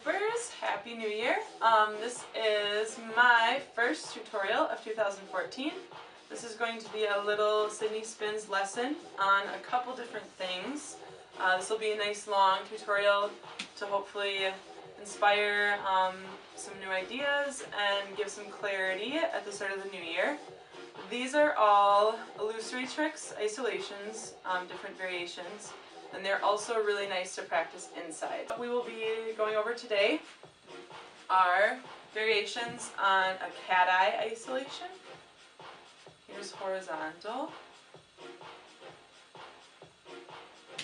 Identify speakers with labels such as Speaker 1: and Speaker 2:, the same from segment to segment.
Speaker 1: Hoopers, Happy New Year. This is my first tutorial of 2014. This is going to be a little Sydney Spins lesson on a couple different things. This will be a nice long tutorial to hopefully inspire some new ideas and give some clarity at the start of the new year. These are all illusory tricks, isolations, different variations. And they're also really nice to practice inside. What we will be going over today are variations on a cat-eye isolation. Here's horizontal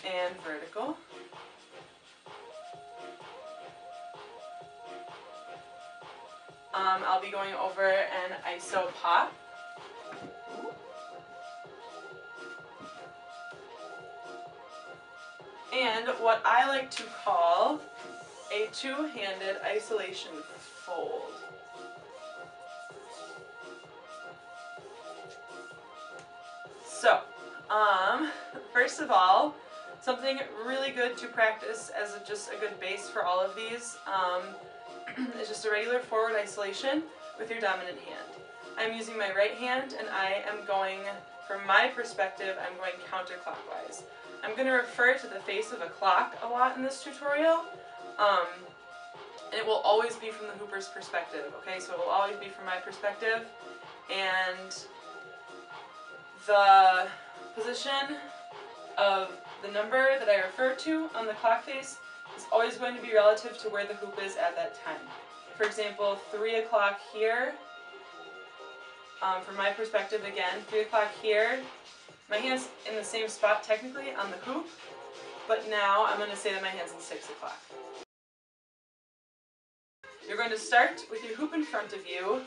Speaker 1: and vertical. I'll be going over an iso pop. And what I like to call a two-handed isolation fold. So, first of all, something really good to practice as just a good base for all of these is just a regular forward isolation with your dominant hand. I'm using my right hand and I am going, from my perspective, I'm going counterclockwise. I'm going to refer to the face of a clock a lot in this tutorial, and it will always be from the hooper's perspective, okay? So it will always be from my perspective, and the position of the number that I refer to on the clock face is always going to be relative to where the hoop is at that time. For example, 3 o'clock here, from my perspective again, 3 o'clock here, my hand's in the same spot technically on the hoop, but now I'm going to say that my hand's in 6 o'clock. You're going to start with your hoop in front of you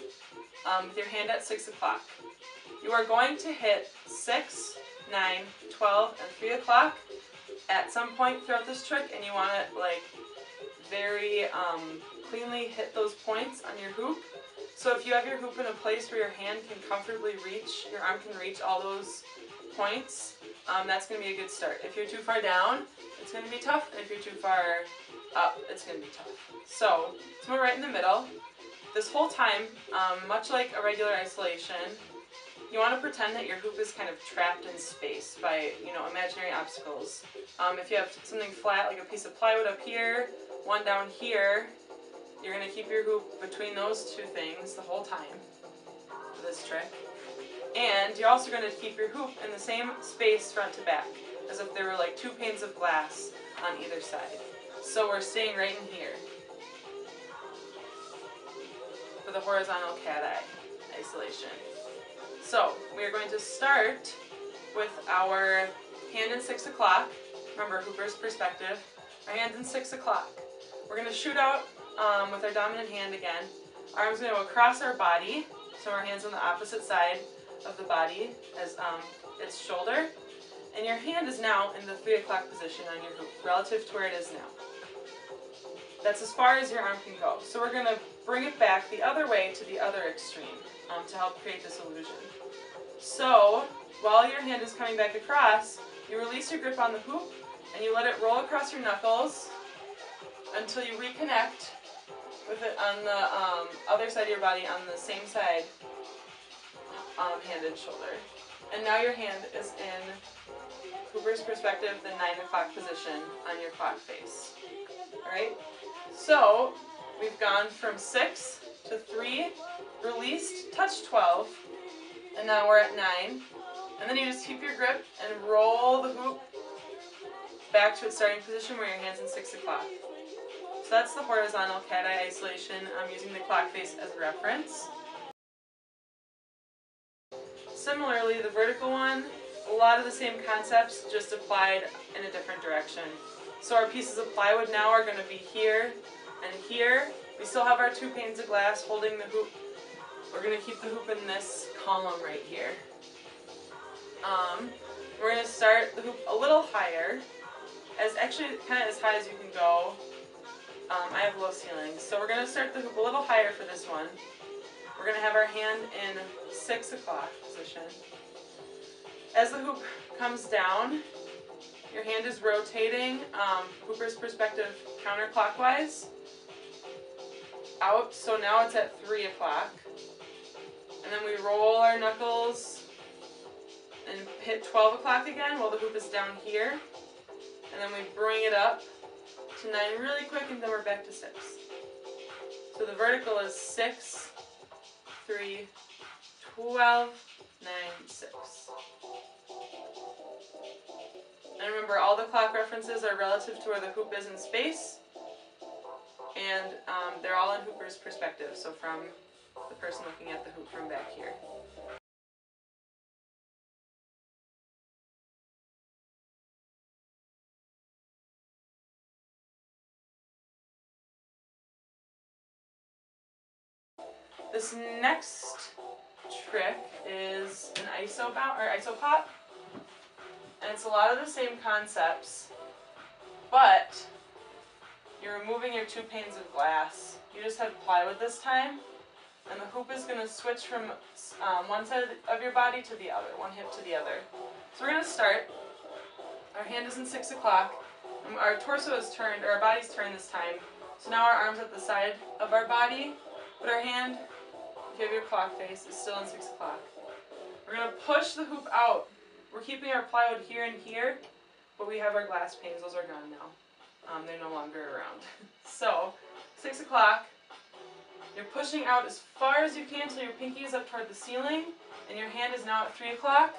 Speaker 1: with your hand at 6 o'clock. You are going to hit 6, 9, 12, and 3 o'clock at some point throughout this trick, and you want to like very cleanly hit those points on your hoop. So if you have your hoop in a place where your hand can comfortably reach, your arm can reach all those points, that's going to be a good start. If you're too far down, it's going to be tough, and if you're too far up, it's going to be tough. So, somewhere right in the middle. This whole time, much like a regular isolation, you want to pretend that your hoop is kind of trapped in space by, imaginary obstacles. If you have something flat, like a piece of plywood up here, one down here, you're going to keep your hoop between those two things the whole time for this trick. And you're also going to keep your hoop in the same space front to back, as if there were like 2 panes of glass on either side. So we're staying right in here for the horizontal cat-eye isolation. So we're going to start with our hand in 6 o'clock. Remember, hooper's perspective. Our hand's in 6 o'clock. We're going to shoot out with our dominant hand again. Our arm's going to go across our body, so our hand's on the opposite side of the body as its shoulder, and your hand is now in the 3 o'clock position on your hoop, relative to where it is now. That's as far as your arm can go. So we're going to bring it back the other way to the other extreme to help create this illusion. So while your hand is coming back across, you release your grip on the hoop and you let it roll across your knuckles until you reconnect with it on the other side of your body on the same side. Hand and shoulder. And now your hand is in hooper's perspective, the 9 o'clock position on your clock face. Alright? So, we've gone from 6 to 3, released, touch 12, and now we're at 9. And then you just keep your grip and roll the hoop back to its starting position where your hand's in 6 o'clock. So that's the horizontal cat-eye isolation. I'm using the clock face as a reference. Similarly, the vertical one, a lot of the same concepts, just applied in a different direction. So our pieces of plywood now are going to be here and here. We still have our 2 panes of glass holding the hoop. We're going to keep the hoop in this column right here. We're going to start the hoop a little higher, actually kind of as high as you can go. I have low ceilings, so we're going to start the hoop a little higher for this one. We're going to have our hand in 6 o'clock position. As the hoop comes down, your hand is rotating, hooper's perspective counterclockwise, out, so now it's at 3 o'clock. And then we roll our knuckles and hit 12 o'clock again while the hoop is down here. And then we bring it up to 9 really quick, and then we're back to 6. So the vertical is 6, 3, 12, 9, 6. And remember, all the clock references are relative to where the hoop is in space, and they're all in Hooper's perspective, so from the person looking at the hoop from back here. This next trick is an isopop, and it's a lot of the same concepts, but you're removing your 2 panes of glass. You just have plywood this time, and the hoop is going to switch from one side of your body to the other, one hip to the other. So we're going to start. Our hand is in 6 o'clock, and our torso is turned, or our body's turned this time. So now our arm's at the side of our body, but our hand, if you have your clock face, is still in 6 o'clock. We're going to push the hoop out. We're keeping our plywood here and here, but we have our glass panes. Those are gone now. They're no longer around. So, 6 o'clock, you're pushing out as far as you can until your pinky is up toward the ceiling, and your hand is now at 3 o'clock.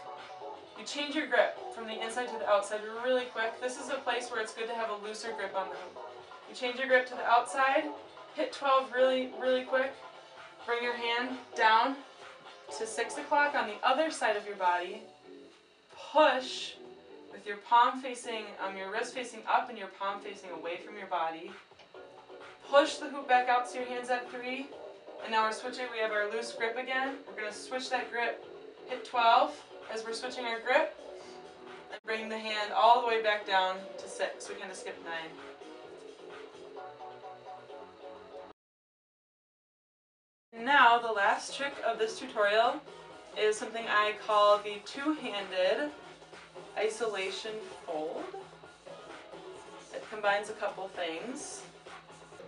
Speaker 1: You change your grip from the inside to the outside really quick. This is a place where it's good to have a looser grip on the hoop. You change your grip to the outside, hit 12 really, really quick, bring your hand down to 6 o'clock on the other side of your body, push with your palm facing, your wrist facing up and your palm facing away from your body. Push the hoop back out so your hand's at 3. And now we're switching, we have our loose grip again. We're going to switch that grip, hit 12 as we're switching our grip, and bring the hand all the way back down to 6. We kind of skipped 9. Now the last trick of this tutorial is something I call the two-handed isolation fold. It combines a couple things.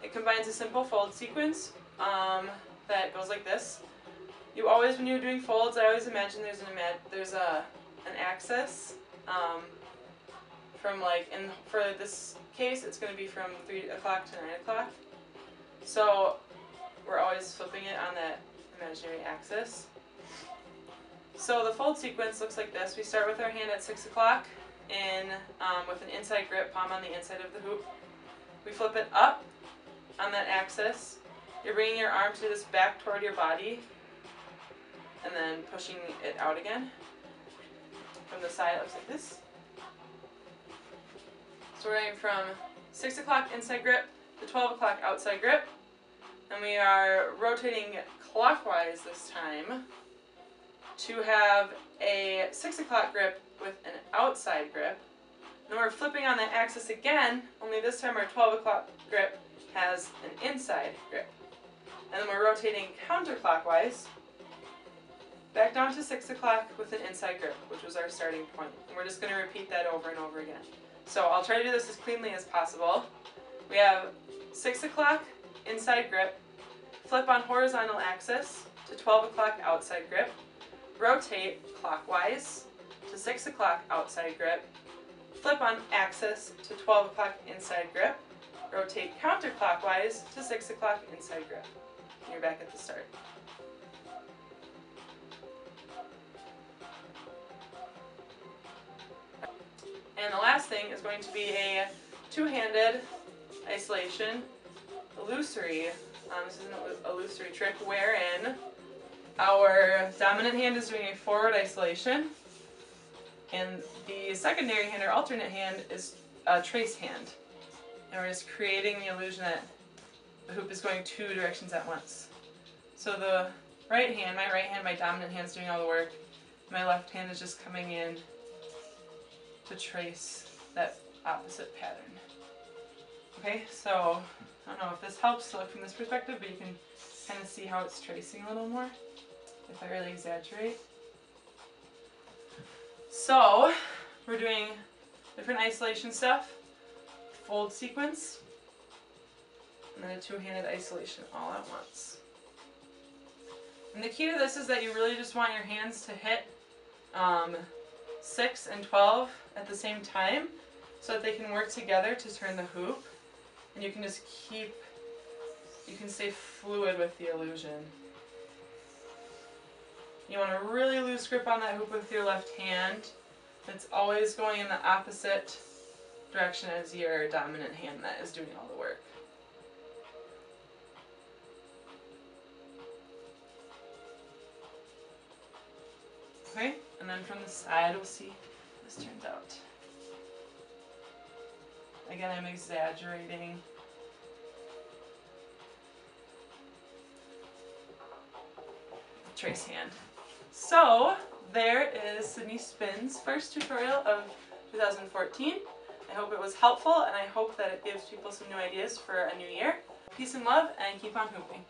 Speaker 1: It combines a simple fold sequence that goes like this. You always, when you're doing folds, I always imagine there's an axis from for this case, it's going to be from 3 o'clock to 9 o'clock. So we're always flipping it on that imaginary axis. So the fold sequence looks like this. We start with our hand at 6 o'clock with an inside grip, palm on the inside of the hoop. We flip it up on that axis. You're bringing your arm to this back toward your body and then pushing it out again. From the side, it looks like this. So we're going from 6 o'clock inside grip to 12 o'clock outside grip. And we are rotating clockwise this time to have a 6 o'clock grip with an outside grip. Then we're flipping on that axis again, only this time our 12 o'clock grip has an inside grip. And then we're rotating counterclockwise back down to 6 o'clock with an inside grip, which was our starting point. And we're just going to repeat that over and over again. So I'll try to do this as cleanly as possible. We have 6 o'clock inside grip, flip on horizontal axis to 12 o'clock outside grip, rotate clockwise to 6 o'clock outside grip, flip on axis to 12 o'clock inside grip, rotate counterclockwise to 6 o'clock inside grip. And you're back at the start. And the last thing is going to be a two-handed isolation illusory. This is an illusory trick wherein our dominant hand is doing a forward isolation and the secondary hand or alternate hand is a trace hand. And we're just creating the illusion that the hoop is going 2 directions at once. So the right hand, my dominant hand is doing all the work. My left hand is just coming in to trace that opposite pattern. Okay, so I don't know if this helps to look from this perspective, but you can kind of see how it's tracing a little more if I really exaggerate. So we're doing different isolation stuff, fold sequence, and then a two-handed isolation all at once. And the key to this is that you really just want your hands to hit 6 and 12 at the same time so that they can work together to turn the hoop. And you can just you can stay fluid with the illusion. You want a really loose grip on that hoop with your left hand. It's always going in the opposite direction as your dominant hand that is doing all the work. Okay, and then from the side we'll see how this turns out. Again, I'm exaggerating. Trace hand. So, there is Sydney Spin's first tutorial of 2014. I hope it was helpful, and I hope that it gives people some new ideas for a new year. Peace and love, and keep on hooping.